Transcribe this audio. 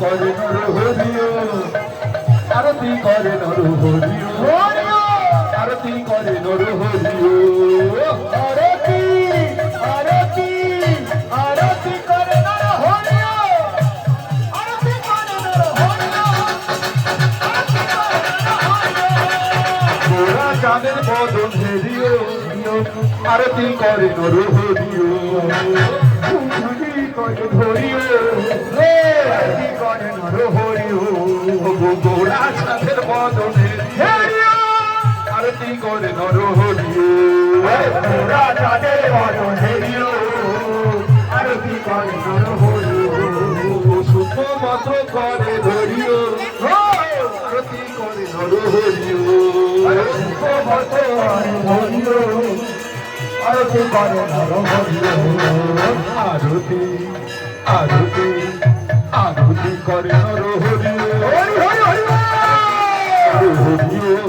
করে নর হরিও আরতি করে নর হরিও আরতি করে নর হরিও আরতি আরতি আরতি করে নর হরিও আরতি করে নর হরিও আরতি করে নর হরিও গোরা চাঁদের বদন হেরিও আরতি করে নর হরিও আরতি করে ধরিও আরতি করে নর হরিও গোরা চাঁদের বদন হেরিও আরতি করে নর হরিও গোরা চাঁদের বদন হেরিও আরতি করে নর হরিও সুখ মত করে ধরিও আরতি করে নর হরিও সুখ মত করে ধরিও আরতি করে নর হরিও আরতি আরতি আরতি করে নর হরিও হরিও